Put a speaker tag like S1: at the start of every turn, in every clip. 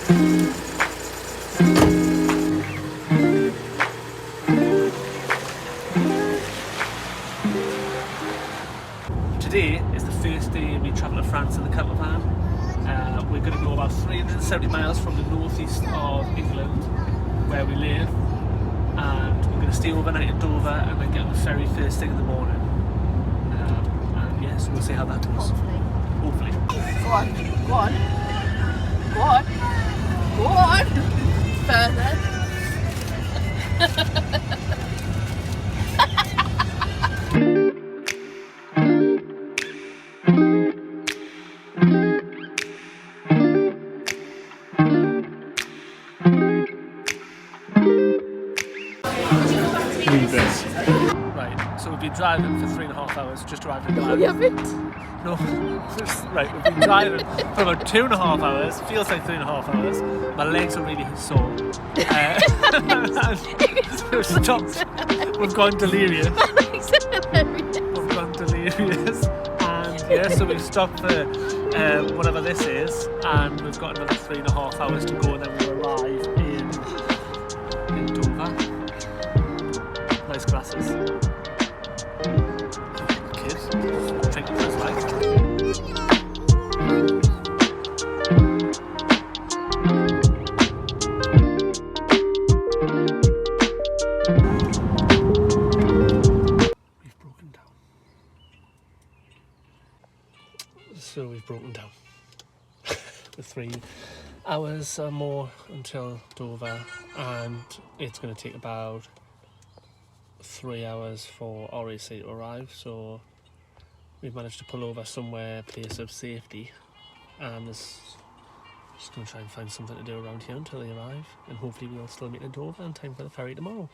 S1: Today is the first day we travel to France in the campervan. We're going to go about 370 miles from the northeast of England, where we live, and we're going to stay overnight in Dover and then get on the ferry first thing in the morning. And yes, we'll see how that goes. Hopefully.
S2: Go on, go on, go on, go on, further.
S1: Right, so we've been driving for 3.5 hours, just arrived in
S2: No, you haven't.
S1: No, right, we've been driving for about 2.5 hours, feels like 3.5 hours. My legs are really sore. We've stopped, we've gone delirious. We've gone delirious. And yeah, so we've stopped for whatever this is, and we've got another 3.5 hours to go, and then we'll arrive in Dover. Nice glasses. Kids, take it first life. We've broken down. So we've broken down. The 3 hours or more until Dover, and it's going to take about 3 hours for RAC to arrive, so we've managed to pull over somewhere, place of safety, and just going to try and find something to do around here until they arrive, and hopefully we'll still meet in Dover in time for the ferry tomorrow.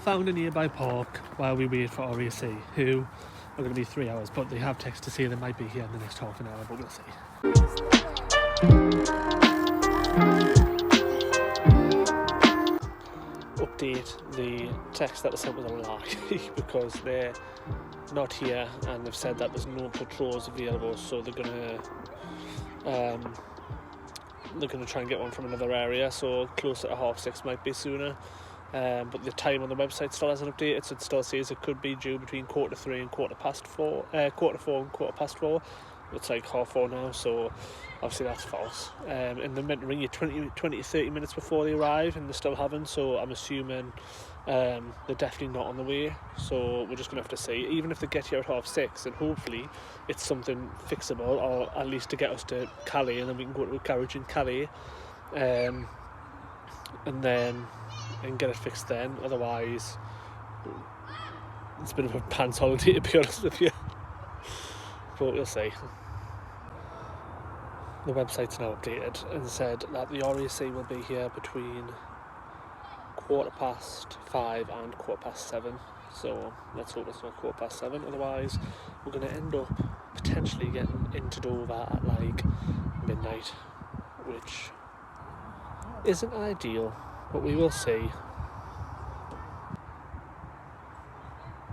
S1: Found a nearby park while we wait for RAC, who are going to be 3 hours, but they have texted to say they might be here in the next half an hour, but we'll see. Update, the text that was sent was a lie because they're not here, and they've said that there's no patrols available, so they're gonna try and get one from another area, so closer to 6:30 might be sooner. But the time on the website still hasn't updated, so it still says it could be due between 3:15 and 4:15, 4:45 and 4:15. It's like 4:30 now, so obviously that's false. And they're meant to ring you 20 to 30 minutes before they arrive, and they still haven't, so I'm assuming they're definitely not on the way. So we're just going to have to see, even if they get here at 6:30, and hopefully it's something fixable, or at least to get us to Calais, and then we can go to a garage in Calais, and get it fixed then. Otherwise, it's a bit of a pants holiday, to be honest with you. But we'll see. The website's now updated and said that the RAC will be here between 5:15 and 7:15. So let's hope it's not 7:15. Otherwise, we're going to end up potentially getting into Dover at like midnight, which isn't ideal, but we will see.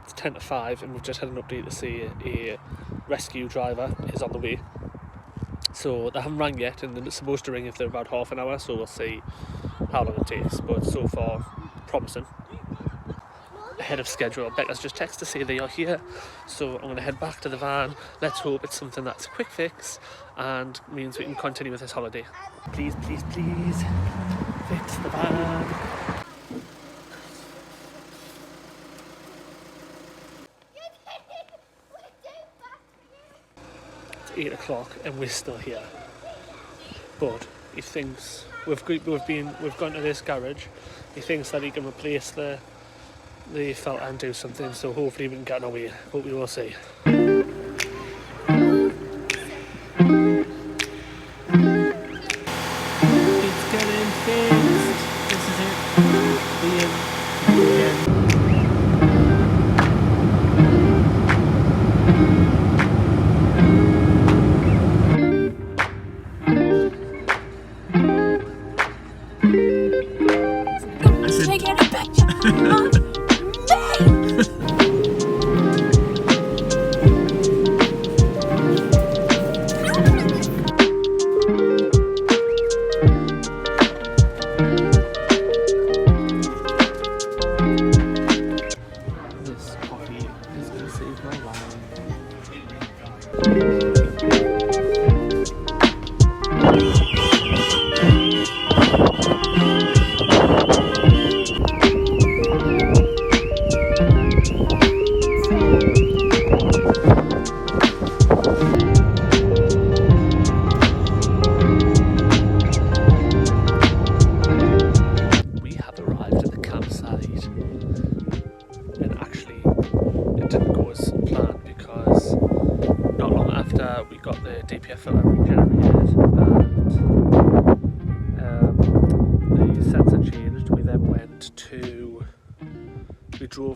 S1: It's 10 to 5, and we've just had an update to say a rescue driver is on the way. So they haven't rang yet, and they're supposed to ring if they're about half an hour, so we'll see how long it takes, but so far promising. Ahead of schedule, Becca's just texted to say they are here, so I'm going to head back to the van. Let's hope it's something that's a quick fix and means we can continue with this holiday. Please, please, please fix the van. It's 8 o'clock and we're still here, but he thinks we've gone to this garage. He thinks that he can replace the filter and do something, so hopefully we can get on our way, but we will see. It's getting fixed. This is it. The end.
S2: Taking a picture of me.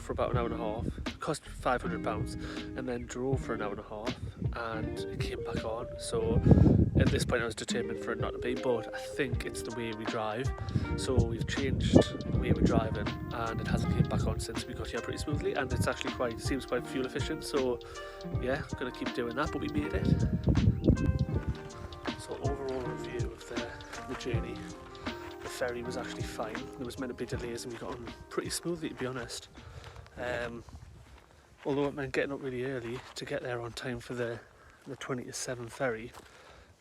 S1: for about an hour and a half, it cost £500, and then drove for an hour and a half, and it came back on. So at this point I was determined for it not to be, but I think it's the way we drive. So we've changed the way we're driving, and it hasn't came back on since we got here pretty smoothly, and it's actually seems quite fuel efficient. So yeah, I'm gonna keep doing that, but we made it. So overall review of the journey. The ferry was actually fine. There was meant to be delays and we got on pretty smoothly, to be honest. Although it meant getting up really early to get there on time for the 20 to 7 ferry.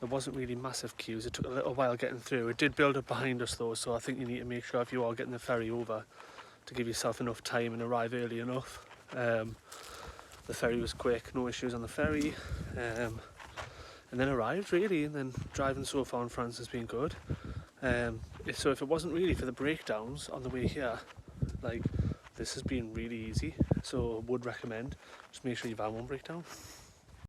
S1: There wasn't really massive queues. It took a little while getting through. It did build up behind us though, so I think you need to make sure if you are getting the ferry over to give yourself enough time and arrive early enough. The ferry was quick, no issues on the ferry. And then arrived really, and then driving so far in France has been good. So if it wasn't really for the breakdowns on the way here, like, this has been really easy, so would recommend just make sure your van won't break down.